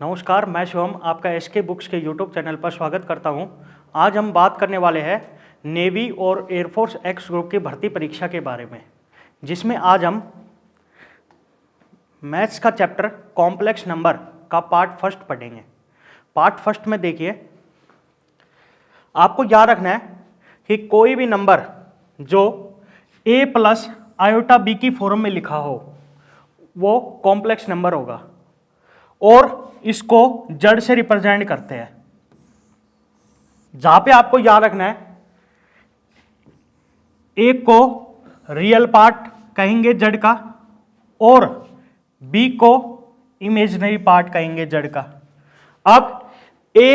नमस्कार, मैं शिवम आपका एसके बुक्स के यूट्यूब चैनल पर स्वागत करता हूं। आज हम बात करने वाले हैं नेवी और एयरफोर्स एक्स ग्रुप की भर्ती परीक्षा के बारे में, जिसमें आज हम मैथ्स का चैप्टर कॉम्प्लेक्स नंबर का पार्ट फर्स्ट पढ़ेंगे। पार्ट फर्स्ट में देखिए, आपको याद रखना है कि कोई भी नंबर जो a प्लस आयोटा b की फॉर्म में लिखा हो वो कॉम्प्लेक्स नंबर होगा और इसको जड़ से रिप्रेजेंट करते हैं। जहां पे आपको याद रखना है, एक को रियल पार्ट कहेंगे जड़ का और बी को इमेजिनरी पार्ट कहेंगे जड़ का। अब ए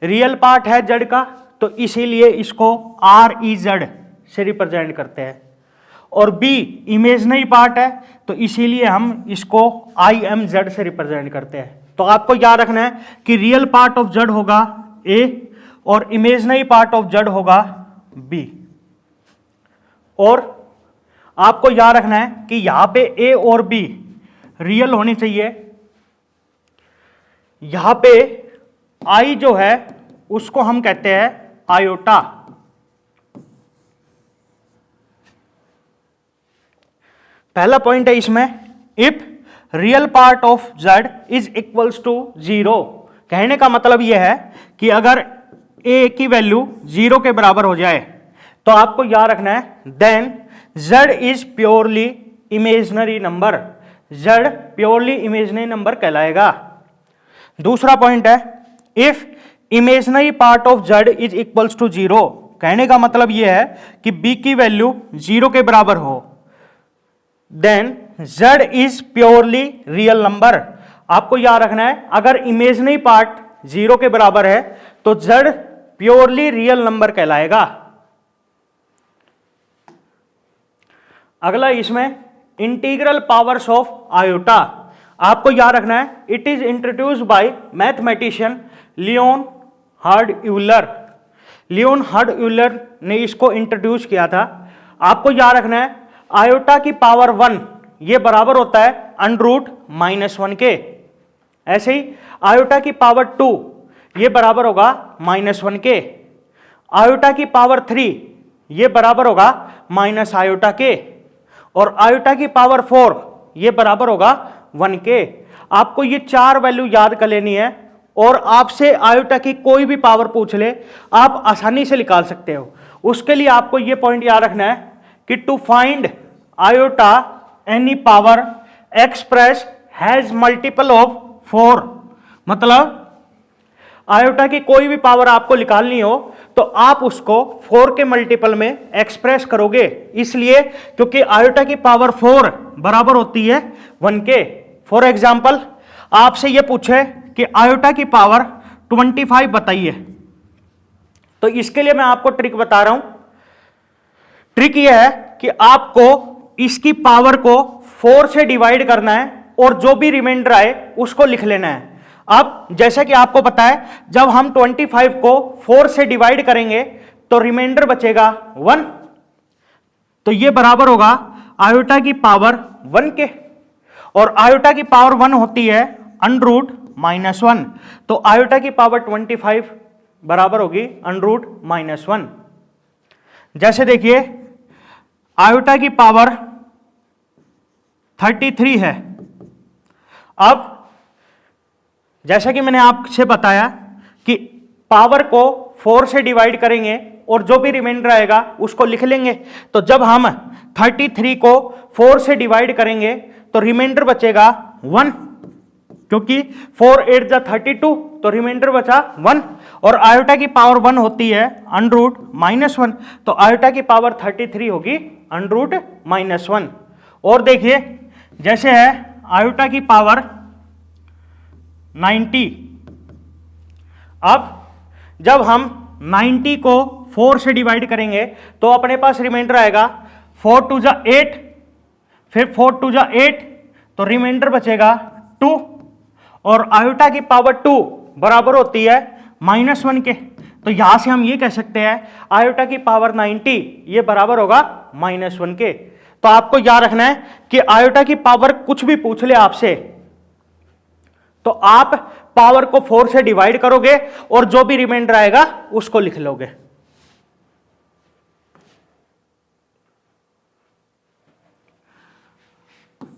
रियल पार्ट है जड़ का, तो इसीलिए इसको आर ई जेड से रिप्रेजेंट करते हैं, और बी इमेजिनरी पार्ट है तो इसीलिए हम इसको आई एम जेड से रिप्रेजेंट करते हैं। तो आपको याद रखना है कि रियल पार्ट ऑफ जेड होगा ए और इमेजिनरी पार्ट ऑफ जेड होगा बी। और आपको याद रखना है कि यहां पे ए और बी रियल होनी चाहिए। यहां पे आई जो है उसको हम कहते हैं आयोटा। पहला पॉइंट है इसमें, if real part of Z is equals to 0। कहने का मतलब यह है कि अगर ए की वैल्यू 0 के बराबर हो जाए तो आपको याद रखना है then Z is purely imaginary number. Z purely imaginary number कहलाएगा। दूसरा पॉइंट है, if imaginary part of Z is equals to 0। कहने का मतलब यह है कि बी की वैल्यू 0 के बराबर हो, then z is purely real number. आपको याद रखना है, अगर इमेजिनरी पार्ट 0 के बराबर है तो z प्योरली रियल नंबर कहलाएगा। अगला इसमें इंटीग्रल पावर्स ऑफ आयोटा। आपको याद रखना है, it is introduced by mathematician Leonhard Euler. Leonhard Euler ने इसको इंट्रोड्यूस किया था। आपको याद रखना है, आयोटा की पावर 1 ये बराबर होता है अंडर माइनस 1 के। ऐसे ही आयोटा की पावर 2 ये बराबर होगा -1 के। आयोटा की पावर 3 ये बराबर होगा माइनस आयोटा के, और आयोटा की पावर 4 ये बराबर होगा 1 के। आपको ये 4 वैल्यू याद कर लेनी है, और आपसे आयोटा की कोई भी पावर पूछ ले आप आसानी से निकाल सकते हो। उसके लिए आपको ये पॉइंट याद रखना है कि to find iota any power express has multiple of 4। मतलब आयोटा की कोई भी पावर आपको निकालनी हो तो आप उसको 4 के मल्टीपल में एक्सप्रेस करोगे, इसलिए क्योंकि आयोटा की पावर 4 बराबर होती है 1 के। फॉर एग्जाम्पल, आपसे यह पूछे कि आयोटा की पावर 25 बताइए, तो इसके लिए मैं आपको ट्रिक बता रहा हूं। ट्रिक यह है कि आपको इसकी पावर को 4 से डिवाइड करना है और जो भी रिमाइंडर आए उसको लिख लेना है। अब जैसा कि आपको पता है, जब हम 25 को 4 से डिवाइड करेंगे तो रिमाइंडर बचेगा 1, तो ये बराबर होगा आयोटा की पावर 1 के, और आयोटा की पावर 1 होती है अंडर -1, तो आयोटा की पावर 25 बराबर होगी अंडर -1। जैसे देखिए, आयोटा की पावर 33 है। अब जैसा कि मैंने आपसे बताया कि पावर को 4 से डिवाइड करेंगे और जो भी रिमाइंडर आएगा उसको लिख लेंगे। तो जब हम 33 को 4 से डिवाइड करेंगे तो रिमाइंडर बचेगा 1, क्योंकि 4 8 जा 32, तो रिमाइंडर बचा 1, और आयोटा की पावर 1 होती है अंडर -1, तो आयोटा की पावर 33 होगी अंडर -1। और देखिए, जैसे है आयोटा की पावर 90। अब जब हम 90 को 4 से डिवाइड करेंगे तो अपने पास रिमाइंडर आएगा 4 2 जा 8, फिर 4 2 जा 8, तो रिमाइंडर बचेगा 2, और आयोटा की पावर 2 बराबर होती है -1 के। तो यहां से हम ये कह सकते हैं आयोटा की पावर 90 ये बराबर होगा -1 के। तो आपको याद रखना है कि आयोटा की पावर कुछ भी पूछ ले आपसे तो आप पावर को 4 से डिवाइड करोगे और जो भी रिमाइंडर आएगा उसको लिख लोगे।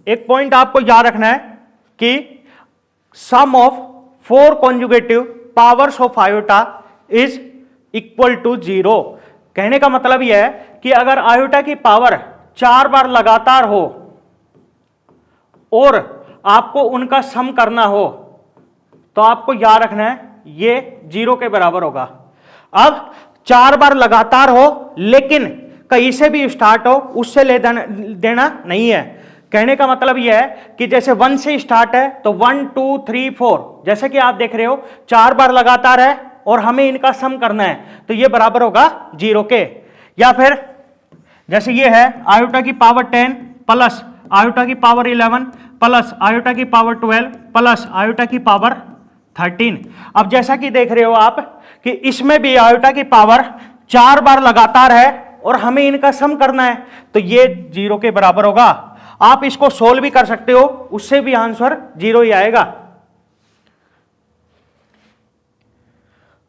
एक पॉइंट आपको याद रखना है कि sum of 4 conjugative powers of iota is equal to 0। कहने का मतलब यह है कि अगर आयोटा की पावर 4 बार लगातार हो और आपको उनका सम करना हो तो आपको याद रखना है ये 0 के बराबर होगा। अब 4 बार लगातार हो लेकिन कहीं से भी स्टार्ट हो उससे ले देना नहीं है। कहने का मतलब यह है कि जैसे 1 से स्टार्ट है तो 1 2 3 4, जैसे कि आप देख रहे हो 4 बार लगातार है और हमें इनका सम करना है तो ये बराबर होगा 0 के। या फिर जैसे ये है आयोटा की पावर 10 प्लस आयोटा की पावर 11 प्लस आयोटा की पावर 12 प्लस आयोटा की पावर 13। अब जैसा कि देख रहे हो आप कि इसमें भी आयोटा की पावर 4 बार लगातार है और हमें इनका सम करना है तो ये 0 के बराबर होगा। आप इसको सोल्व भी कर सकते हो, उससे भी आंसर 0 ही आएगा।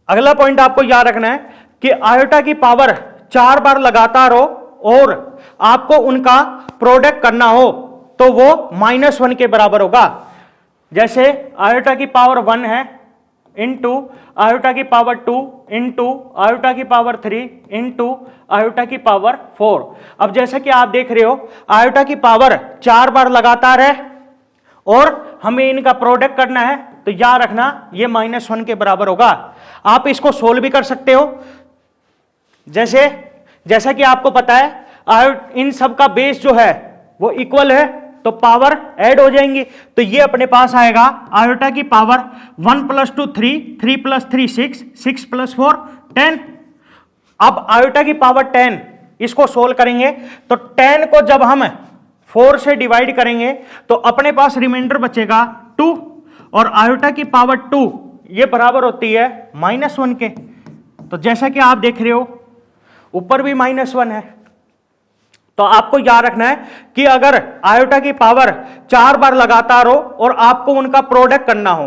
अगला पॉइंट आपको याद रखना है कि आयोटा की पावर 4 बार लगातार हो और आपको उनका प्रोडक्ट करना हो तो वो -1 के बराबर होगा। जैसे आयोटा की पावर 1 है इंटू आयोटा की पावर 2 इंटू आयोटा की पावर 3 इंटू आयोटा की पावर 4। अब जैसा कि आप देख रहे हो आयोटा की पावर 4 बार लगातार है और हमें इनका प्रोडक्ट करना है तो याद रखना ये -1 के बराबर होगा। आप इसको सोल्व भी कर सकते हो। जैसा कि आपको पता है इन सब का बेस जो है वो इक्वल है तो पावर ऐड हो जाएंगी तो ये अपने पास आएगा आयोटा की पावर 1 + 2 3, 3 + 3 6, 6 + 4 10। अब आयोटा की पावर 10 इसको सोल्व करेंगे तो 10 को जब हम 4 से डिवाइड करेंगे तो अपने पास रिमाइंडर बचेगा 2 और आयोटा की पावर 2 ये बराबर होती है -1 के। तो जैसा कि आप देख रहे हो ऊपर भी -1 है तो आपको याद रखना है कि अगर आयोटा की पावर 4 बार लगातार हो और आपको उनका प्रोडक्ट करना हो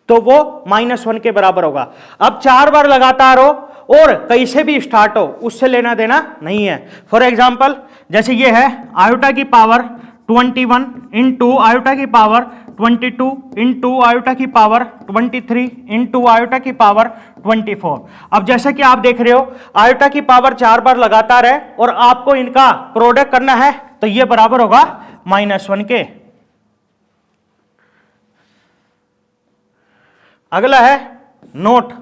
तो वो -1 के बराबर होगा। अब 4 बार लगातार हो और कहीं से भी स्टार्ट हो उससे लेना देना नहीं है। फॉर एग्जाम्पल जैसे ये है आयोटा की पावर 21 इंटू आयोटा की पावर 22 इंटू आयोटा की पावर 23 इंटू आयोटा की पावर 24। अब जैसा कि आप देख रहे हो आयोटा की पावर 4 बार लगातार है और आपको इनका प्रोडक्ट करना है तो ये बराबर होगा -1 के। अगला है नोट।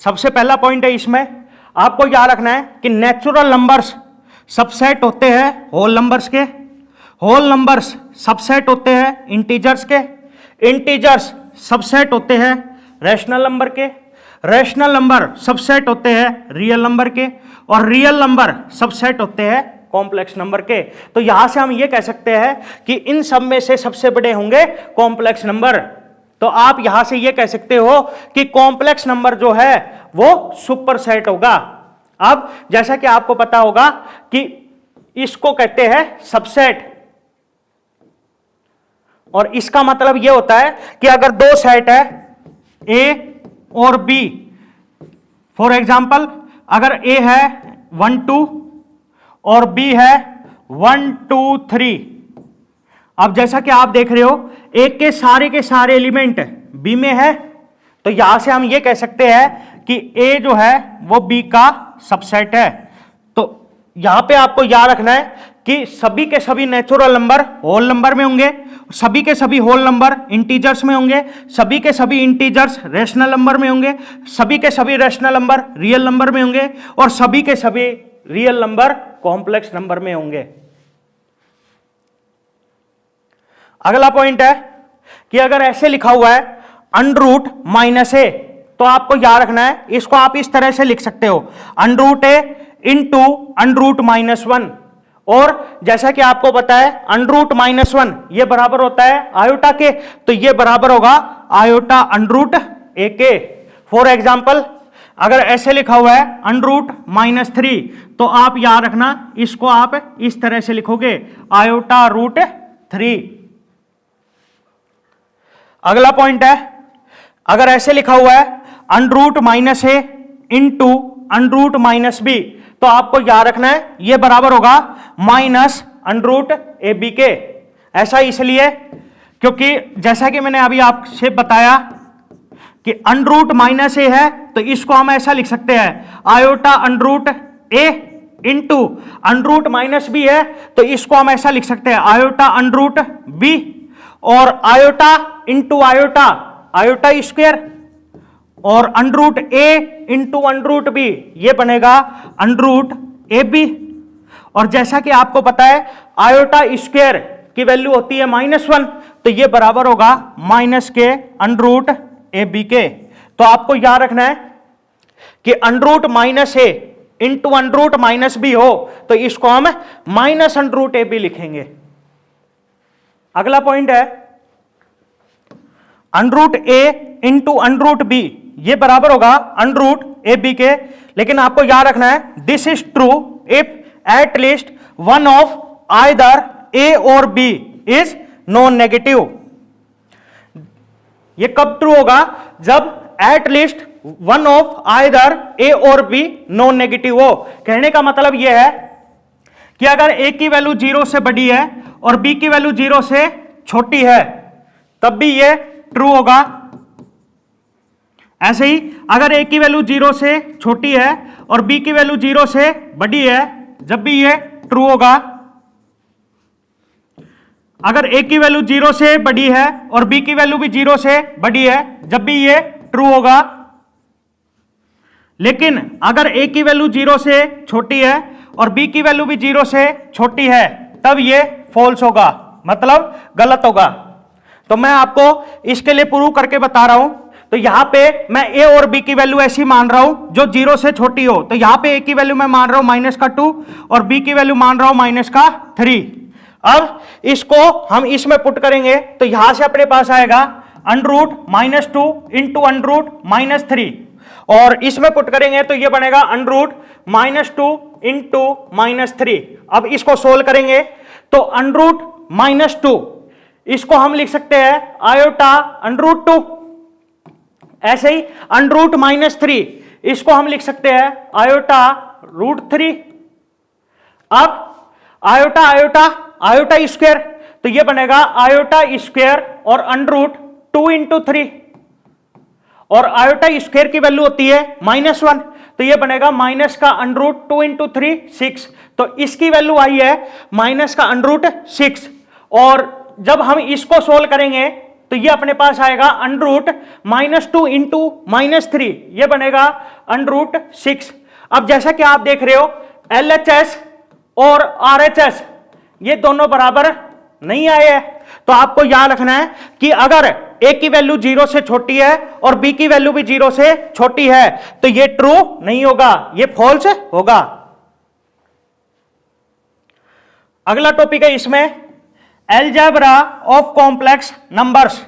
सबसे पहला पॉइंट है इसमें आपको याद रखना है कि नेचुरल नंबर्स सबसेट होते हैं होल नंबर्स के, होल नंबर्स सबसेट होते हैं इंटीजर्स के, इंटीजर्स सबसेट होते हैं रैशनल नंबर के, रैशनल नंबर सबसेट होते हैं रियल नंबर के और रियल नंबर सबसेट होते हैं कॉम्प्लेक्स नंबर के। तो यहां से हम ये कह सकते हैं कि इन सब में से सबसे बड़े होंगे कॉम्प्लेक्स नंबर। तो आप यहां से ये कह सकते हो कि कॉम्प्लेक्स नंबर जो है वो सुपरसेट होगा। अब जैसा कि आपको पता होगा कि इसको कहते हैं सबसेट और इसका मतलब यह होता है कि अगर दो सेट है ए और बी, फॉर एग्जाम्पल अगर ए है 1 2 और बी है 1 2 3। अब जैसा कि आप देख रहे हो ए के सारे एलिमेंट बी में है तो यहां से हम ये कह सकते हैं कि ए जो है वो बी का सबसेट है। तो यहां पे आपको याद रखना है कि सभी के सभी नेचुरल नंबर होल नंबर में होंगे, सभी के सभी होल नंबर इंटीजर्स में होंगे, सभी के सभी इंटीजर्स रैशनल नंबर में होंगे, सभी के सभी रैशनल नंबर रियल नंबर में होंगे और सभी के सभी रियल नंबर कॉम्प्लेक्स नंबर में होंगे। अगला पॉइंट है कि अगर ऐसे लिखा हुआ है √-a तो आपको याद रखना है इसको आप इस तरह से लिख सकते हो √a इंटू √-1। और जैसा कि आपको पता है √-1 ये बराबर होता है आयोटा के तो ये बराबर होगा आयोटा √a के। फॉर एग्जाम्पल अगर ऐसे लिखा हुआ है √-3 तो आप याद रखना इसको आप इस तरह से लिखोगे आयोटा √3। अगला पॉइंट है अगर ऐसे लिखा हुआ है under root minus A into under root minus B, तो आपको याद रखना है ये बराबर होगा minus under root A B के। ऐसा इसलिए क्योंकि जैसा कि मैंने अभी आपसे बताया कि अंडर रूट माइनस ए है, तो इसको हम ऐसा लिख सकते हैं iota under root A into under root minus B है, तो इसको हम ऐसा लिख सकते हैं आयोटा अंडर रूट बी, और iota into iota iota square, और under root A into under root B ये बनेगा अंडर रूट ए बी। और जैसा कि आपको पता है आयोटा स्क्वायर की वैल्यू होती है -1, तो ये बराबर होगा माइनस के अंडर रूट ए बी के। तो आपको याद रखना है कि under root minus A into under root minus B हो, तो इसको हम minus under root A B लिखेंगे। अगला पॉइंट है under root A into under root B, ये बराबर होगा अंडर रूट ए बी के। लेकिन आपको याद रखना है this is true if at least one of either A और बी इज नॉन नेगेटिव। ये कब ट्रू होगा? जब at least one of either A और बी नॉन नेगेटिव हो। कहने का मतलब यह है कि अगर ए की वैल्यू 0 से बड़ी है और बी की वैल्यू 0 से छोटी है तब भी ये ट्रू होगा। ऐसे ही अगर ए की वैल्यू 0 से छोटी है और बी की वैल्यू 0 से बड़ी है, जब भी ये ट्रू होगा। अगर ए की वैल्यू 0 से बड़ी है और बी की वैल्यू भी 0 से बड़ी है, जब भी ये ट्रू होगा। लेकिन अगर ए की वैल्यू 0 से छोटी है और बी की वैल्यू भी 0 से छोटी है, तब ये फॉल्स होगा, मतलब गलत होगा। तो मैं आपको इसके लिए प्रूव करके बता रहा हूं। तो यहां पे मैं ए और बी की वैल्यू ऐसी मान रहा हूं जो 0 से छोटी हो। तो यहां पे ए की वैल्यू मैं मान रहा हूं -2 और बी की वैल्यू मान रहा हूं -3। अब इसको हम इसमें पुट करेंगे तो यहां से अपने पास आएगा under root -2 into under root -3, और इसमें पुट करेंगे तो ये बनेगा अंडर रूट -2 इंटू -3। अब इसको सोल्व करेंगे तो अंडर रूट -2 इसको हम लिख सकते हैं आयोटा अंडर रूट 2। ऐसे ही अंडर रूट -3 इसको हम लिख सकते हैं आयोटा √3। अब आयोटा आयोटा आयोटा स्क्वायर, तो ये बनेगा आयोटा स्क्वायर और अंडर रूट 2 इंटू 3, और आयोटा स्क्वायर की वैल्यू होती है -1, तो ये बनेगा माइनस का अंडर रूट 2 इंटू 3 6। तो इसकी वैल्यू आई है माइनस का अंडर रूट 6, और जब हम इसको सोल्व करेंगे तो ये अपने पास आएगा अंडर रूट -2 इंटू -3, ये बनेगा अंडर रूट 6। अब जैसा कि आप देख रहे हो LHS और RHS ये दोनों बराबर नहीं आए हैं, तो आपको याद रखना है कि अगर ए की वैल्यू 0 से छोटी है और बी की वैल्यू भी 0 से छोटी है तो ये ट्रू नहीं होगा, ये फॉल्स होगा। अगला टॉपिक है इसमें algebra of complex numbers.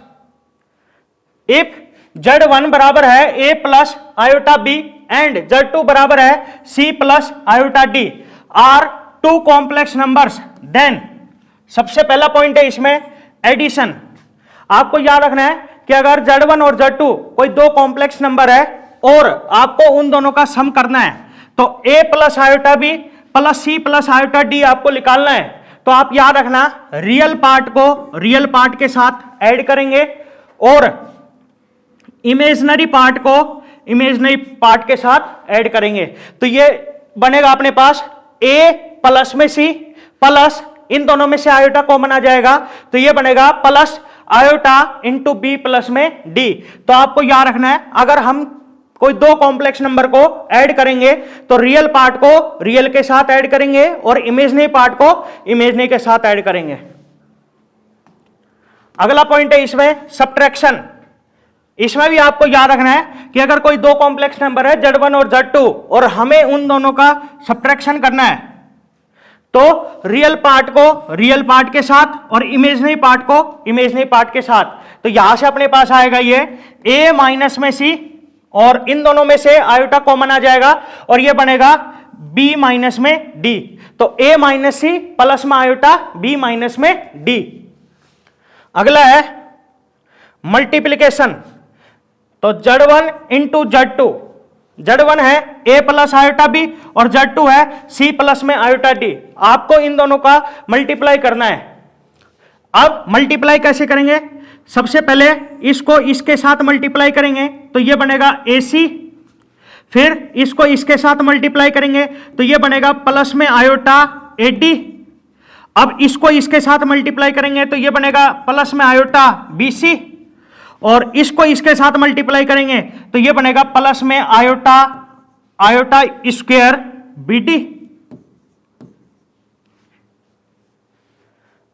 If Z1 बराबर है a plus iota b and Z2 बराबर है c plus iota d are two complex numbers, then सबसे पहला पॉइंट है इसमें एडिशन। आपको याद रखना है कि अगर Z1 और Z2 कोई दो कॉम्प्लेक्स नंबर है और आपको उन दोनों का सम करना है तो a plus iota b plus c plus iota d आपको निकालना है। तो आप याद रखना रियल पार्ट को रियल पार्ट के साथ ऐड करेंगे और इमेजिनरी पार्ट को इमेजिनरी पार्ट के साथ ऐड करेंगे, तो ये बनेगा अपने पास a प्लस में c प्लस इन दोनों में से आयोटा कॉमन आ जाएगा, तो ये बनेगा plus iota into B plus में d। तो आपको याद रखना है अगर हम कोई दो कॉम्प्लेक्स नंबर को ऐड करेंगे तो रियल पार्ट को रियल के साथ ऐड करेंगे और इमेजिनरी पार्ट को इमेजिनरी के साथ ऐड करेंगे। अगला पॉइंट है इसमें सब्ट्रैक्शन। इसमें भी आपको याद रखना है कि अगर कोई दो कॉम्प्लेक्स नंबर है Z1 और Z2 और हमें उन दोनों का सब्ट्रैक्शन करना है तो रियल पार्ट को रियल पार्ट के साथ और इमेजिनरी पार्ट को इमेजिनरी पार्ट के साथ। तो यहां से अपने पास आएगा ये a माइनस में c और इन दोनों में से आयोटा कॉमन आ जाएगा और ये बनेगा b माइनस में d। तो a माइनस c प्लस में आयोटा b माइनस में d। अगला है मल्टीप्लिकेशन। तो Z1 इंटू Z2, Z1 है A प्लस आयोटा बी और Z2 है C प्लस में आयोटा डी। आपको इन दोनों का मल्टीप्लाई करना है। अब मल्टीप्लाई कैसे करेंगे? सबसे पहले इसको इसके साथ मल्टीप्लाई करेंगे तो ये बनेगा AC, फिर इसको इसके साथ मल्टीप्लाई करेंगे तो ये बनेगा प्लस में आयोटा AD। अब इसको इसके साथ मल्टीप्लाई करेंगे तो ये बनेगा प्लस में आयोटा BC, और इसको इसके साथ मल्टीप्लाई करेंगे तो ये बनेगा प्लस में आयोटा स्क्वायर BD।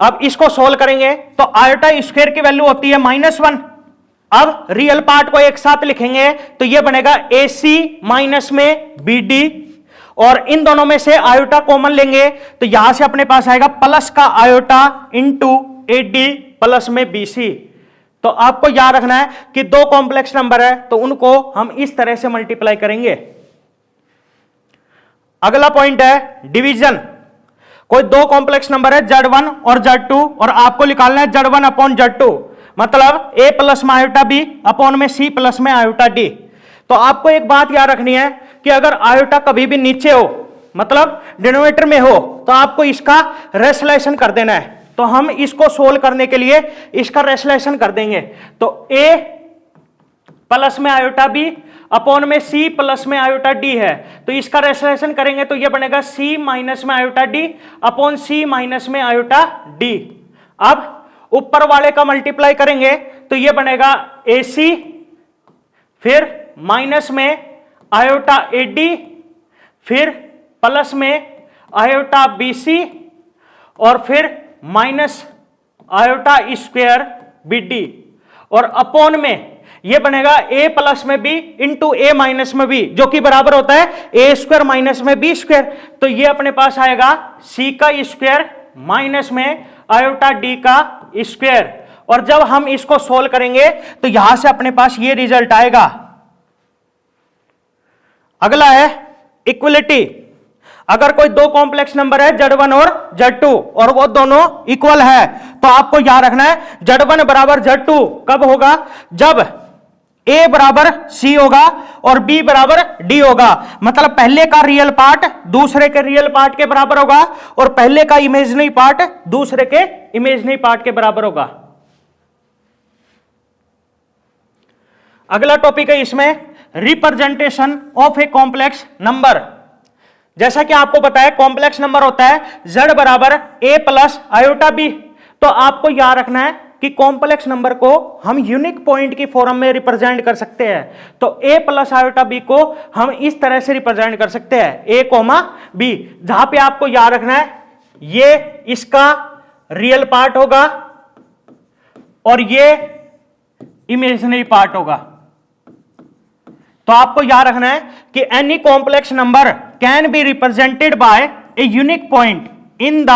अब इसको सोल्व करेंगे तो आयोटा स्क्वायर की वैल्यू होती है -1। अब रियल पार्ट को एक साथ लिखेंगे तो ये बनेगा AC माइनस में BD, और इन दोनों में से आयोटा कॉमन लेंगे तो यहां से अपने पास आएगा प्लस का आयोटा इंटू AD प्लस में BC। तो आपको याद रखना है कि दो कॉम्प्लेक्स नंबर है तो उनको हम इस तरह से मल्टीप्लाई करेंगे। अगला पॉइंट है डिवीजन। कोई दो कॉम्प्लेक्स नंबर है Z1 और Z2 और आपको निकालना है Z1 अपॉन Z2, मतलब A प्लस में आयोटा B अपॉन में C प्लस में आयोटा D। तो आपको एक बात याद रखनी है कि अगर आयोटा कभी भी नीचे हो, मतलब डिनोमिनेटर में हो, तो आपको इसका रेशनलाइजेशन कर देना है। तो हम इसको सोल्व करने के लिए इसका रेशनलाइजेशन कर देंगे। तो A प्लस में आयोटा B अपॉन में C प्लस में आयोटा D है, तो इसका रेशनलाइजेशन करेंगे तो ये बनेगा C माइनस में iota D upon C minus में आयोटा D। अब ऊपर वाले का मल्टीप्लाई करेंगे तो ये बनेगा AC, फिर माइनस में आयोटा AD, फिर प्लस में आयोटा BC, और फिर माइनस आयोटा स्क्वायर BD, और अपॉन में ये बनेगा A प्लस में B इंटू A माइनस में B, जो कि बराबर होता है A स्क्वायर माइनस में B स्क्वायर। तो ये अपने पास आएगा C का स्क्वायर माइनस में आयोटा D का स्क्वायर, और जब हम इसको सोल्व करेंगे तो यहां से अपने पास ये रिजल्ट आएगा। अगला है इक्वलिटी। अगर कोई दो कॉम्प्लेक्स नंबर है Z1 और Z2 और वो दोनों इक्वल है तो आपको याद रखना है Z1 बराबर Z2 कब होगा? जब A बराबर C होगा और B बराबर D होगा, मतलब पहले का रियल पार्ट दूसरे के रियल पार्ट के बराबर होगा और पहले का इमेजिनरी पार्ट दूसरे के इमेजिनरी पार्ट के बराबर होगा। अगला टॉपिक है इसमें representation of a complex number. जैसा कि आपको पता है कॉम्प्लेक्स नंबर होता है Z बराबर A प्लस आयोटा B। तो आपको याद रखना है कि कॉम्प्लेक्स नंबर को हम यूनिक पॉइंट की फॉर्म में रिप्रेजेंट कर सकते हैं। तो A प्लस आयोटा B को हम इस तरह से रिप्रेजेंट कर सकते हैं A कोमा B, जहां पे आपको याद रखना है ये इसका रियल पार्ट होगा और ये इमेजिनरी पार्ट होगा। तो आपको याद रखना है कि any complex number can be represented by a unique point in the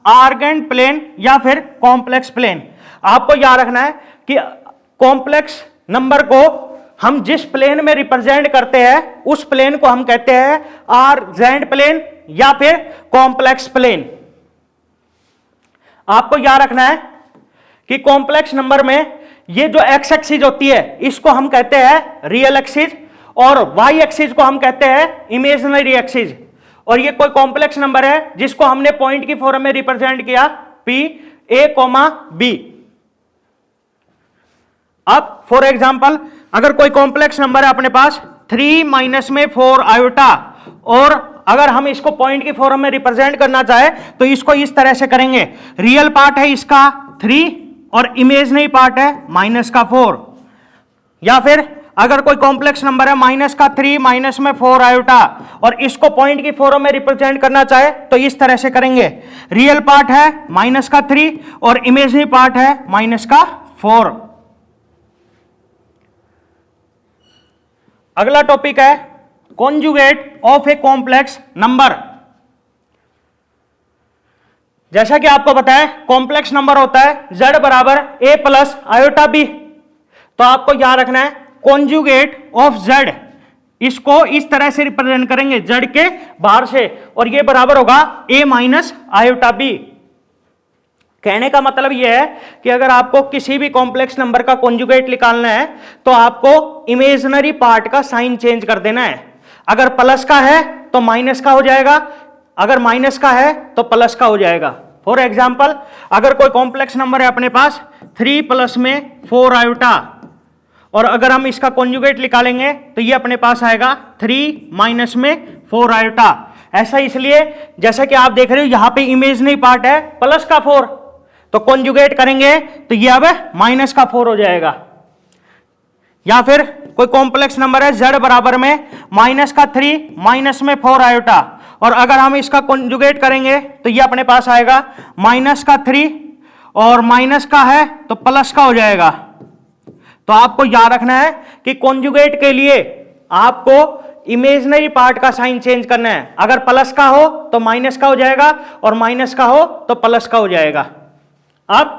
Argand plane या फिर कॉम्प्लेक्स प्लेन। आपको याद रखना है कि कॉम्प्लेक्स नंबर को हम जिस प्लेन में रिप्रेजेंट करते हैं उस प्लेन को हम कहते हैं आर्गेंट प्लेन या फिर कॉम्प्लेक्स प्लेन। आपको याद रखना है कि कॉम्प्लेक्स नंबर में ये जो एक्स एक्सिस होती है इसको हम कहते हैं रियल एक्सिस और वाई एक्सिस को हम कहते हैं इमेजिनरी एक्सिस। और ये कोई कॉम्प्लेक्स नंबर है जिसको हमने पॉइंट की फॉर्म में रिप्रेजेंट किया P A, B। अब फॉर एग्जांपल अगर कोई कॉम्प्लेक्स नंबर है अपने पास 3 माइनस में 4 आयोटा, और अगर हम इसको पॉइंट की फॉर्म में रिप्रेजेंट करना चाहे तो इसको इस तरह से करेंगे। रियल पार्ट है इसका 3 और इमेजिनरी पार्ट है माइनस का 4। या फिर अगर कोई कॉम्प्लेक्स नंबर है माइनस का 3 माइनस में 4 आयोटा और इसको पॉइंट की फॉर्म में रिप्रेजेंट करना चाहे तो इस तरह से करेंगे। रियल पार्ट है माइनस का 3 और इमेजिनरी पार्ट है माइनस का 4। अगला टॉपिक है conjugate of a complex number. जैसा कि आपको पता है कॉम्प्लेक्स नंबर होता है Z बराबर A प्लस आयोटा B। तो आपको याद रखना है कॉन्जुगेट ऑफ Z, इसको इस तरह से रिप्रेजेंट करेंगे Z के बाहर से, और ये बराबर होगा A माइनस आयोटा B। कहने का मतलब यह है कि अगर आपको किसी भी कॉम्प्लेक्स नंबर का कॉन्जुगेट निकालना है तो आपको इमेजिनरी पार्ट का साइन चेंज कर देना है। अगर प्लस का है तो माइनस का हो जाएगा, अगर माइनस का है तो प्लस का हो जाएगा। फॉर एग्जाम्पल, अगर कोई कॉम्प्लेक्स नंबर है अपने पास 3 प्लस में 4 आयोटा, और अगर हम इसका कॉन्जुगेट निकालेंगे तो ये अपने पास आएगा 3 माइनस में 4 आयोटा। ऐसा इसलिए जैसा कि आप देख रहे हो यहां पे इमेजिनरी पार्ट है प्लस का 4, तो कॉन्जुगेट करेंगे तो ये अब माइनस का 4 हो जाएगा। या फिर कोई कॉम्प्लेक्स नंबर है z बराबर में माइनस का 3 माइनस में 4 आयोटा, और अगर हम इसका कॉन्जुगेट करेंगे तो ये अपने पास आएगा माइनस का 3 और माइनस का है तो प्लस का हो जाएगा। तो आपको याद रखना है कि कॉन्जुगेट के लिए आपको इमेजिनरी पार्ट का साइन चेंज करना है। अगर प्लस का हो तो माइनस का हो जाएगा और माइनस का हो तो प्लस का हो जाएगा। अब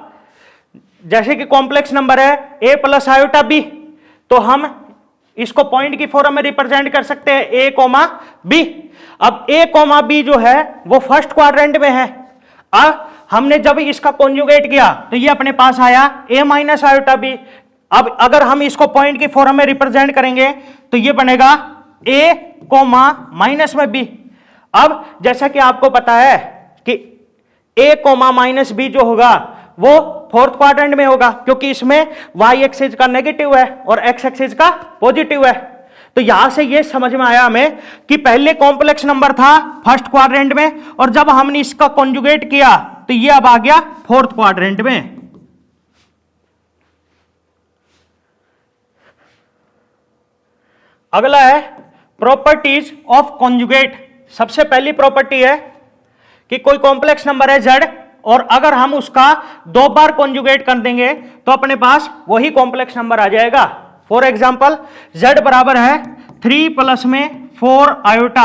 जैसे कि कॉम्प्लेक्स नंबर है a प्लस आयोटा b, तो हम इसको पॉइंट की फॉर्म में रिप्रेजेंट कर सकते हैं a कोमा b। अब a कोमा b जो है वो फर्स्ट क्वाड्रेंट में है। अब हमने जब इसका कॉन्जुगेट किया तो ये अपने पास आया a माइनस आयोटा b। अब अगर हम इसको पॉइंट की फॉर्म में रिप्रेजेंट करेंगे तो ये बनेगा a कोमा माइनस में b। अब जैसा कि आपको पता है कि a कोमा माइनस b जो होगा वो फोर्थ क्वाड्रेंट में होगा, क्योंकि इसमें y एक्सिस का नेगेटिव है और x एक्सिस का पॉजिटिव है। तो यहां से ये समझ में आया हमें कि पहले कॉम्प्लेक्स नंबर था फर्स्ट क्वाड्रेंट में, और जब हमने इसका कॉन्जुगेट किया तो ये अब आ गया फोर्थ क्वाड्रेंट में। अगला है प्रॉपर्टीज ऑफ कॉन्जुगेट। सबसे पहली प्रॉपर्टी है कि कोई कॉम्प्लेक्स नंबर है z, और अगर हम उसका 2 बार कॉन्जुगेट कर देंगे तो अपने पास वही कॉम्प्लेक्स नंबर आ जाएगा। फॉर एग्जाम्पल, z बराबर है 3 प्लस में 4 आयोटा।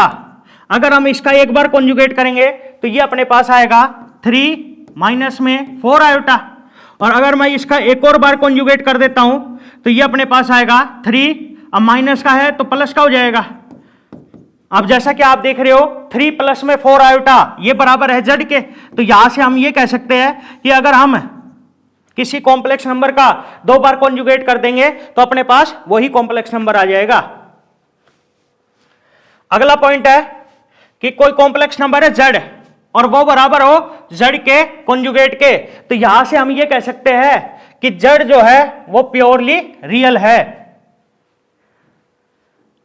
अगर हम इसका एक बार कॉन्जुगेट करेंगे तो ये अपने पास आएगा 3 माइनस में 4 आयोटा, और अगर मैं इसका एक और बार कॉन्जुगेट कर देता हूं तो ये अपने पास आएगा 3, अब माइनस का है तो प्लस का हो जाएगा। अब जैसा कि आप देख रहे हो 3 प्लस में 4 आयोटा ये बराबर है z के, तो यहां से हम ये कह सकते हैं कि अगर हम किसी कॉम्प्लेक्स नंबर का 2 बार कॉन्जुगेट कर देंगे तो अपने पास वही कॉम्प्लेक्स नंबर आ जाएगा। अगला पॉइंट है कि कोई कॉम्प्लेक्स नंबर है z और वो बराबर हो z के कॉन्जुगेट के, तो यहां से हम ये कह सकते हैं कि z जो है वो प्योरली रियल है।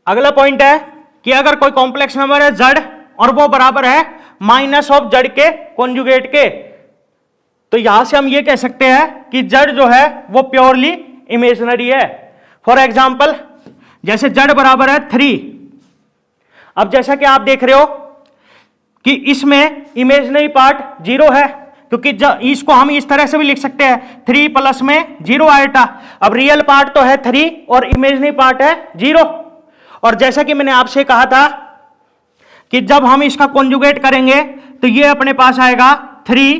अगला पॉइंट है कि अगर कोई कॉम्प्लेक्स नंबर है z और वो बराबर है माइनस ऑफ z के कॉन्जुगेट के, तो यहां से हम ये कह सकते हैं कि z जो है वो प्योरली इमेजिनरी है। फॉर एग्जाम्पल, जैसे z बराबर है 3। अब जैसा कि आप देख रहे हो कि इसमें इमेजिनरी पार्ट 0 है, क्योंकि इसको हम इस तरह से भी लिख सकते हैं 3 प्लस में 0 आयोटा। अब रियल पार्ट तो है 3 और इमेजिनरी पार्ट है 0। और जैसा कि मैंने आपसे कहा था कि जब हम इसका कॉन्जुगेट करेंगे तो ये अपने पास आएगा 3,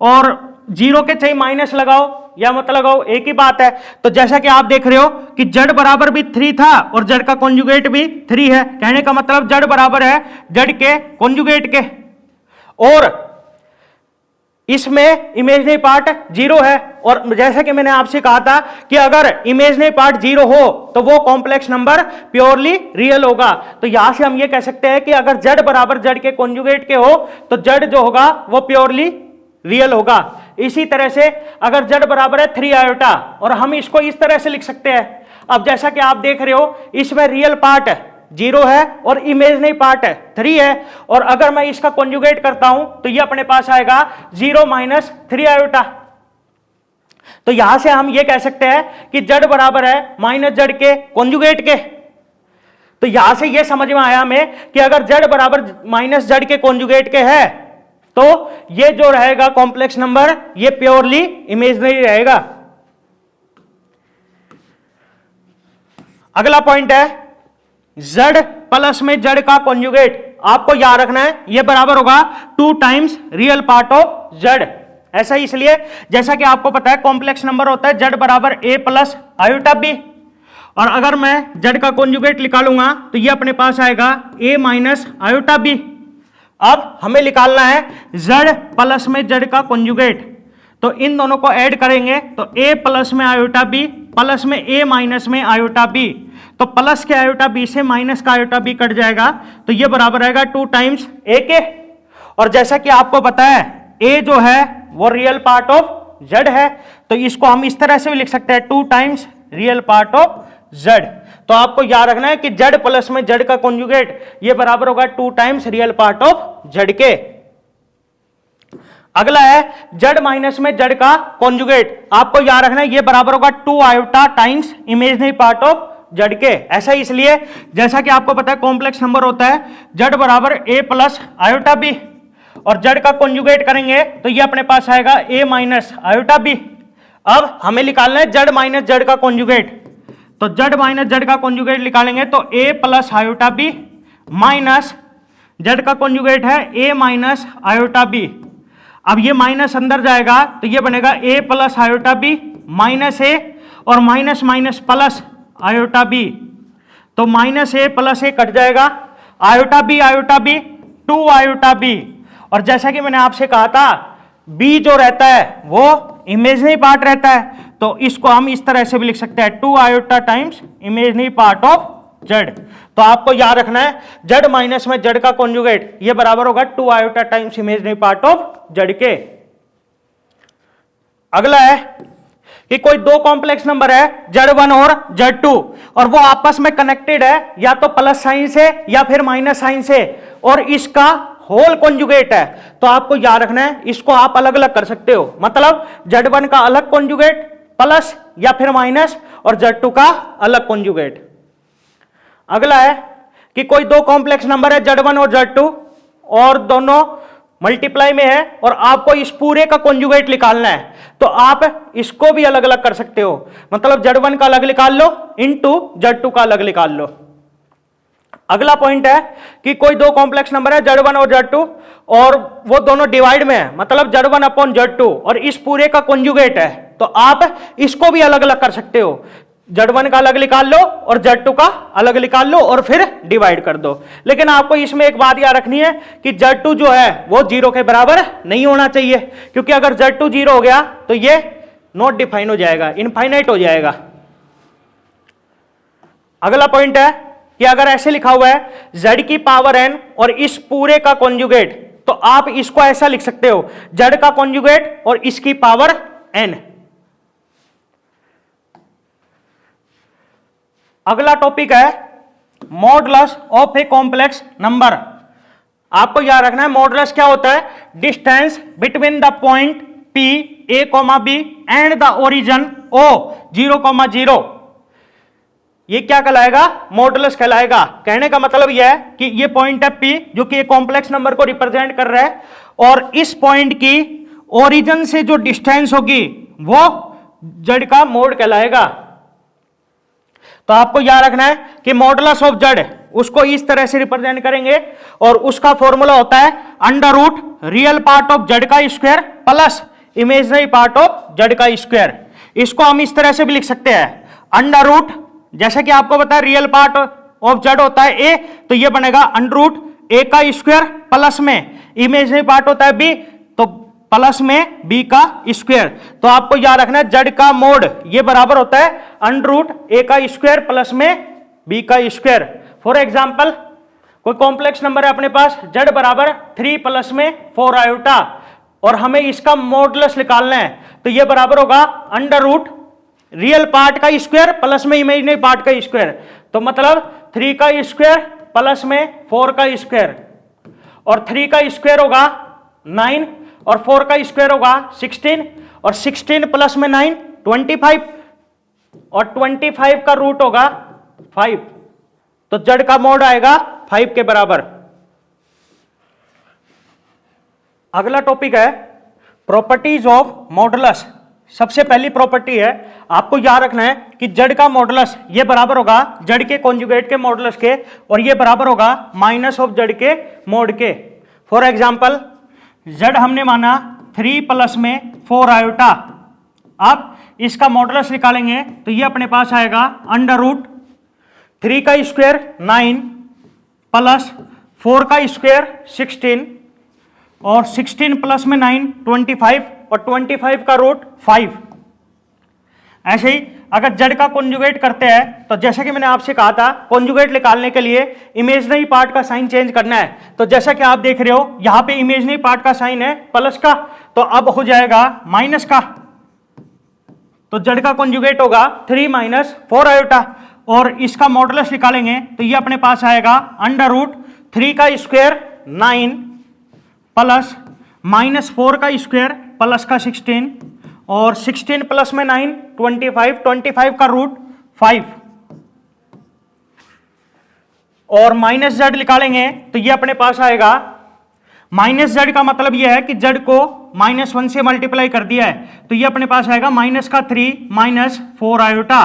और 0 के चाहिए माइनस लगाओ या मत लगाओ एक ही बात है। तो जैसा कि आप देख रहे हो कि z बराबर भी 3 था और z का कॉन्जुगेट भी 3 है, कहने का मतलब z बराबर है z के कॉन्जुगेट के, और इसमें इमेजिनरी पार्ट 0 है। और जैसा कि मैंने आपसे कहा था कि अगर इमेजिनरी पार्ट 0 हो तो वो कॉम्प्लेक्स नंबर प्योरली रियल होगा। तो यहां से हम ये कह सकते हैं कि अगर z बराबर z के कॉन्जुगेट के हो तो z जो होगा वो प्योरली रियल होगा। इसी तरह से अगर z बराबर है 3 आयोटा, और हम इसको इस तरह से लिख सकते हैं। अब जैसा कि आप देख रहे हो इसमें रियल पार्ट 0 है और इमेजिनरी पार्ट 3 है, और अगर मैं इसका कॉन्जुगेट करता हूं तो ये अपने पास आएगा 0 माइनस 3 आयोटा। तो यहां से हम ये कह सकते हैं कि z बराबर है माइनस z के कॉन्जुगेट के। तो यहां से ये समझ में आया हमें कि अगर z बराबर माइनस z के कॉन्जुगेट के है तो ये जो रहेगा कॉम्प्लेक्स नंबर ये प्योरली इमेजिनरी रहेगा। अगला पॉइंट है z प्लस में z का कॉन्जुगेट। आपको याद रखना है ये बराबर होगा 2 times real part of z। ऐसा इसलिए जैसा कि आपको पता है कॉम्प्लेक्स नंबर होता है z बराबर a प्लस आयोटा b, और अगर मैं z का कॉन्जुगेट निकालूंगा तो ये अपने पास आएगा a माइनस आयोटा b। अब हमें निकालना है z प्लस में z का कॉन्जुगेट, तो इन दोनों को ऐड करेंगे तो a प्लस में आयोटा b प्लस में a माइनस में आयोटा b, तो प्लस के आयोटा b से माइनस का आयोटा b कट जाएगा, तो ये बराबर आएगा 2 टाइम्स a के। और जैसा कि आपको पता है a जो है वो रियल पार्ट ऑफ z है, तो इसको हम इस तरह से भी लिख सकते हैं 2 times real part of z। तो आपको याद रखना है कि z प्लस में z का कॉन्जुगेट ये बराबर होगा 2 times real part of z के। अगला है z माइनस में z का कॉन्जुगेट, आपको याद रखना है ये बराबर होगा 2 iota times imaginary part of z के। ऐसा इसलिए जैसा कि आपको पता है कॉम्प्लेक्स नंबर होता है z बराबर a प्लस आयोटा b, और z का कॉन्जुगेट करेंगे तो ये अपने पास आएगा a माइनस आयोटा b। अब हमें निकालना है z माइनस z का कॉन्जुगेट, तो z माइनस z का कॉन्जुगेट निकालेंगे तो a plus iota b minus z का कॉन्जुगेट है a माइनस आयोटा b। अब ये माइनस अंदर जाएगा तो ये बनेगा a plus iota b minus a और minus minus plus iota b, तो minus a plus a cut जाएगा, आयोटा b 2 आयोटा b। और जैसा कि मैंने आपसे कहा था b जो रहता है वो इमेजिनरी पार्ट रहता है, तो इसको हम इस तरह से भी लिख सकते हैं 2 iota times imaginary part of z। तो आपको याद रखना है z माइनस में z का कॉन्जुगेट ये बराबर होगा 2 iota times imaginary part of z के। अगला है कि कोई दो कॉम्प्लेक्स नंबर है z1 और z2 और वो आपस में कनेक्टेड है या तो प्लस साइन से या फिर माइनस साइन से, और इसका होल कॉन्जुगेट है, तो आपको याद रखना है इसको आप अलग अलग कर सकते हो, मतलब z1 का अलग कॉन्जुगेट प्लस या फिर माइनस और z2 का अलग कॉन्जुगेट। अगला है कि कोई दो कॉम्प्लेक्स नंबर है z1 और z2 और दोनों मल्टीप्लाई में है और आपको इस पूरे का कॉन्जुगेट निकालना है, तो आप इसको भी अलग अलग कर सकते हो, मतलब z1 का अलग निकाल लो इनटू z2 का अलग निकाल लो। अगला पॉइंट है कि कोई दो कॉम्प्लेक्स नंबर है z1 और z2 और वो दोनों डिवाइड में है, मतलब z1 अपॉन z2 और इस पूरे का कॉन्जुगेट है, तो आप इसको भी अलग अलग कर सकते हो, z1 का अलग निकाल लो और z2 का अलग निकाल लो और फिर डिवाइड कर दो। लेकिन आपको इसमें एक बात याद रखनी है कि z2 जो है वो 0 के बराबर नहीं होना चाहिए, क्योंकि अगर z2 0 हो गया तो ये नॉट डिफाइन हो जाएगा, इनफाइनाइट हो जाएगा। अगला पॉइंट है कि अगर ऐसे लिखा हुआ है z की पावर n और इस पूरे का कॉन्जुगेट, तो आप इसको ऐसा लिख सकते हो z का कॉन्जुगेट और इसकी पावर n। अगला टॉपिक है modulus of a complex number. आपको याद रखना है मॉडुलस क्या होता है, distance between the point P A, B and the origin O 0, 0। ये क्या कहलाएगा, मॉडुलस कहलाएगा। कहने का मतलब यह है कि ये पॉइंट है P जो कि एक कॉम्प्लेक्स नंबर को रिप्रेजेंट कर रहा है, और इस पॉइंट की ओरिजिन से जो डिस्टेंस होगी वो z का मोड कहलाएगा। तो आपको याद रखना है कि मॉडुलस ऑफ z उसको इस तरह से रिप्रेजेंट करेंगे और उसका फॉर्मूला होता है under root real part of z का square plus imaginary part of z का स्क्वायर। इसको हम इस तरह से भी लिख सकते हैं अंडर रूट, जैसा कि आपको पता है रियल पार्ट ऑफ z होता है a, तो ये बनेगा अंडर रूट a का स्क्वायर प्लस में इमेजिनरी पार्ट होता है b, तो प्लस में b का स्क्वायर। तो आपको याद रखना है z का मोड ये बराबर होता है अंडर रूट a का स्क्वायर प्लस में b का स्क्वायर। फॉर एग्जाम्पल कोई कॉम्प्लेक्स नंबर है अपने पास z बराबर 3 प्लस में 4 आयोटा और हमें इसका मॉडुलस निकालना है, तो ये बराबर होगा अंडर रूट रियल पार्ट का स्क्वायर प्लस में इमेजिनरी पार्ट का स्क्वायर, तो मतलब 3 का स्क्वायर प्लस में 4 का स्क्वायर, और 3 का स्क्वायर होगा 9 और 4 का स्क्वायर होगा 16 और 16 प्लस में 9 25 और 25 का रूट होगा 5, तो z का मोड आएगा 5 के बराबर। अगला टॉपिक है प्रॉपर्टीज ऑफ मॉडुलस। सबसे पहली प्रॉपर्टी है आपको याद रखना है कि z का मॉडुलस ये बराबर होगा z के कॉन्जुगेट के मॉडुलस के, और ये बराबर होगा माइनस ऑफ z के मोड के। फॉर एग्जांपल z हमने माना 3 प्लस में 4 आयोटा, अब इसका मॉडुलस निकालेंगे तो ये अपने पास आएगा अंडर रूट 3 का स्क्वायर 9 प्लस 4 का स्क्वायर 16 और 16 प्लस में 9 25 और 25 का रूट 5। ऐसे ही अगर जड़ का कॉन्जुगेट करते हैं तो जैसा कि मैंने आपसे कहा था कॉन्जुगेट निकालने के लिए इमेजिनरी पार्ट का साइन चेंज करना है। तो जैसा कि आप देख रहे हो यहां पे इमेजिनरी पार्ट का साइन है प्लस का, तो अब हो जाएगा माइनस का। तो जड़ का कॉन्जुगेट होगा 3 माइनस 4 आयोटा, और इसका मॉडुलस निकालेंगे तो ये अपने पास आएगा अंडर रूट 3 का स्क्वायर 9 प्लस माइनस 4 का स्क्वायर प्लस का 16, और 16 प्लस में 9 25, 25 का रूट 5, और माइनस जेड निकालेंगे तो ये अपने पास आएगा, माइनस जेड का मतलब ये है कि जेड को -1 से मल्टीप्लाई कर दिया है, तो ये अपने पास आएगा माइनस का 3 माइनस 4 आयोटा,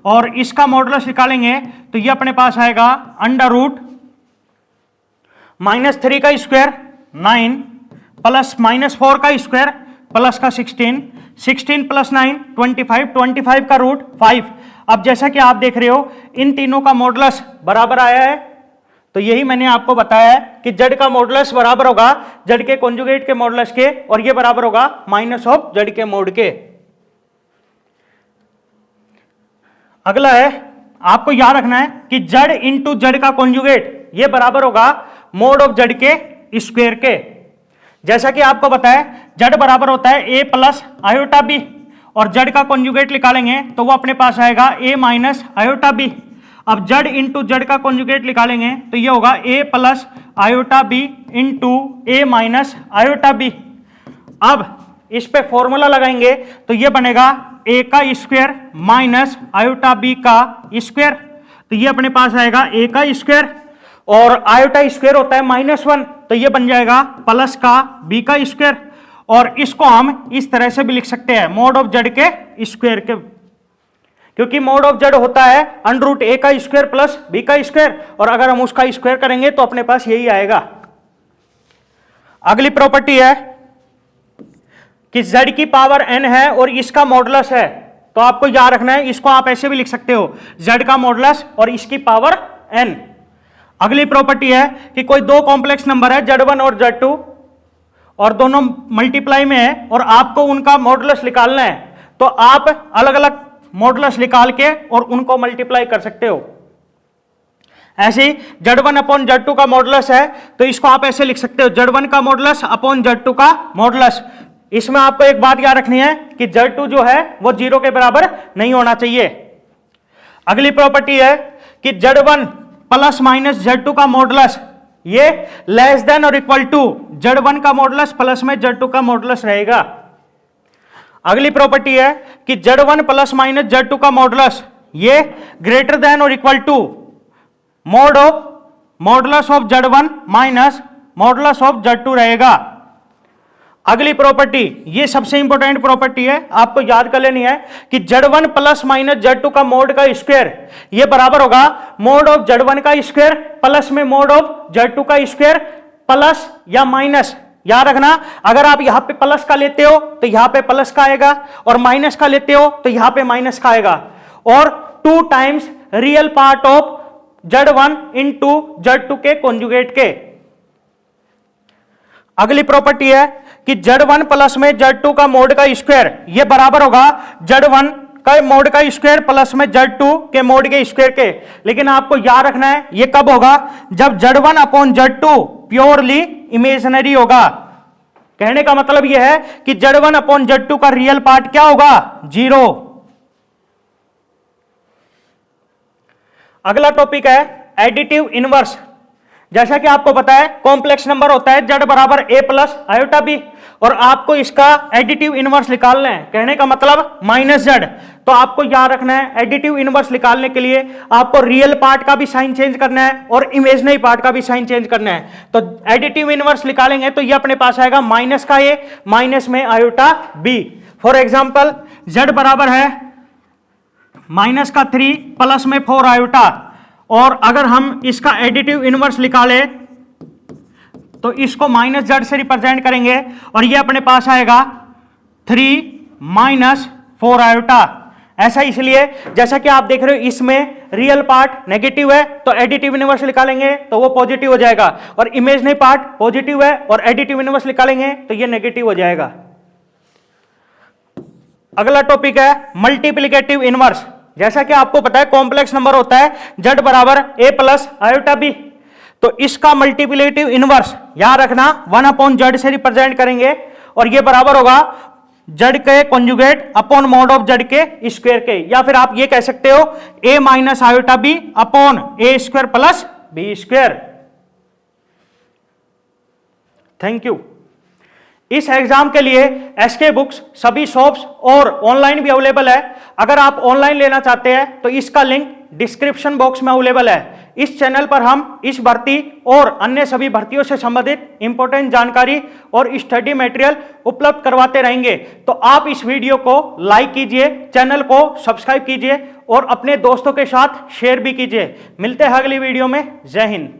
और इसका मॉडुलस निकालेंगे तो ये अपने पास आएगा अंडर रूट -3 का स्क्वायर 9 प्लस -4 का स्क्वायर प्लस का 16, 16 प्लस 9 25, 25 का रूट 5। अब जैसा कि आप देख रहे हो इन तीनों का मॉडुलस बराबर आया है, तो यही मैंने आपको बताया है कि जड़ का मॉडुलस बराबर होगा जड़ के कॉन्जुगेट के मॉडुलस के, और ये बराबर होगा माइनस ऑफ जड़ के मोड के। अगला है, आपको याद रखना है कि जड़ इंटू जड़ का कॉन्जुगेट ये बराबर होगा मोड ऑफ जड़ के स्क्वायर के। जैसा कि आपको बताया जड़ बराबर होता है a प्लस आयोटा बी, और जड़ का कॉन्जुगेट निकालेंगे तो वो अपने पास आएगा a माइनस आयोटा बी। अब जड़ इंटू जड़ का कॉन्जुगेट निकालेंगे तो ये होगा a plus iota b into a minus iota b. अब इस पे फॉर्मूला लगाएंगे तो ये बनेगा a का स्क्वायर माइनस आयोटा बी का स्क्वायर, तो ये अपने पास आएगा a का स्क्वायर, और आयोटा स्क्वायर होता है -1, तो ये बन जाएगा प्लस का b का स्क्वायर, और इसको हम इस तरह से भी लिख सकते हैं मोड ऑफ जड़ के स्क्वायर के, क्योंकि मोड ऑफ जड़ होता है अंडर रूट a का स्क्वायर प्लस b का स्क्वायर, और अगर हम उसका स्क्वायर करेंगे तो अपने पास यही आएगा। अगली प्रॉपर्टी है कि z की पावर n है और इसका मॉडुलस है, तो आपको याद रखना है इसको आप ऐसे भी लिख सकते हो z का मॉडुलस और इसकी पावर n। अगली प्रॉपर्टी है कि कोई दो कॉम्प्लेक्स नंबर है z1 और z2 और दोनों मल्टीप्लाई में है और आपको उनका मॉडुलस निकालना है, तो आप अलग अलग मॉडुलस निकाल के और उनको मल्टीप्लाई कर सकते हो। ऐसे ही z1 अपॉन z2 का मॉडुलस है तो इसको आप ऐसे लिख सकते हो z1 का मॉडुलस अपॉन z2 का मॉडुलस। इसमें आपको एक बात याद रखनी है कि z2 जो है वो 0 के बराबर नहीं होना चाहिए। अगली प्रॉपर्टी है कि z1 प्लस माइनस z2 का मॉडुलस ये लेस देन और इक्वल टू z1 का मॉडुलस प्लस में z2 का मॉडुलस रहेगा। अगली प्रॉपर्टी है कि z1 प्लस माइनस z2 का मॉडुलस ये ग्रेटर देन और equal to modulus of z1 minus modulus of z2 रहेगा। अगली प्रॉपर्टी ये सबसे इंपॉर्टेंट प्रॉपर्टी है, आपको याद कर लेनी है कि z1 प्लस माइनस z2 का मोड का स्क्वायर ये बराबर होगा मोड ऑफ z1 का स्क्वायर प्लस में मोड ऑफ z2 का स्क्वायर प्लस या माइनस। याद रखना अगर आप यहां पे प्लस का लेते हो तो यहां पे प्लस का आएगा और माइनस का लेते हो तो यहां पे माइनस का आएगा, और 2 times real part of z1 into z2 के कॉन्जुगेट के। अगली प्रॉपर्टी है कि z1 प्लस में z2 का मोड का स्क्वायर ये बराबर होगा z1 का मोड का स्क्वायर प्लस में z2 के मोड के स्क्वायर के। लेकिन आपको याद रखना है ये कब होगा, जब z1 upon z2 purely imaginary होगा। कहने का मतलब यह है कि z1 अपॉन z2 का रियल पार्ट क्या होगा, 0। अगला टॉपिक है एडिटिव इनवर्स। जैसा कि आपको पता है कॉम्प्लेक्स नंबर होता है z बराबर a प्लस आयोटा b, और आपको इसका एडिटिव इनवर्स निकालना है। कहने का मतलब -z। तो आपको याद रखना है एडिटिव इनवर्स निकालने के लिए आपको रियल पार्ट का भी साइन चेंज करना है और इमेजिनरी पार्ट का भी साइन चेंज करना है। तो एडिटिव इनवर्स निकालेंगे तो ये अपने पास आएगा माइनस का a माइनस में iota b। For example z बराबर है माइनस का 3 प्लस में 4 आयोटा, और अगर हम इसका एडिटिव इनवर्स निकालें तो इसको -z से रिप्रेजेंट करेंगे और ये अपने पास आएगा 3 माइनस 4 आयोटा। ऐसा इसलिए जैसा कि आप देख रहे हो इसमें रियल पार्ट नेगेटिव है तो एडिटिव इनवर्स निकालेंगे तो वो पॉजिटिव हो जाएगा, और इमेजिनरी पार्ट पॉजिटिव है और एडिटिव इनवर्स निकालेंगे तो ये नेगेटिव हो जाएगा। अगला टॉपिक है मल्टीप्लिकेटिव इनवर्स। जैसा कि आपको पता है कॉम्प्लेक्स नंबर होता है z बराबर a प्लस आयोटा बी, तो इसका मल्टीप्लिकेटिव इनवर्स याद रखना 1/z से रिप्रेजेंट करेंगे और ये बराबर होगा z के conjugate upon mod of z के स्क्वायर के, या फिर आप ये कह सकते हो a minus iota b upon a square plus b square. Thank you. इस एग्जाम के लिए एसके बुक्स सभी शॉप्स और ऑनलाइन भी अवेलेबल है। अगर आप ऑनलाइन लेना चाहते हैं तो इसका लिंक डिस्क्रिप्शन बॉक्स में अवेलेबल है। इस चैनल पर हम इस भर्ती और अन्य सभी भर्तियों से संबंधित इंपॉर्टेंट जानकारी और स्टडी मटेरियल उपलब्ध करवाते रहेंगे। तो आप इस वीडियो को लाइक कीजिए, चैनल को सब्सक्राइब कीजिए और अपने दोस्तों के साथ शेयर भी कीजिए। मिलते हैं अगली वीडियो में। जय हिंद।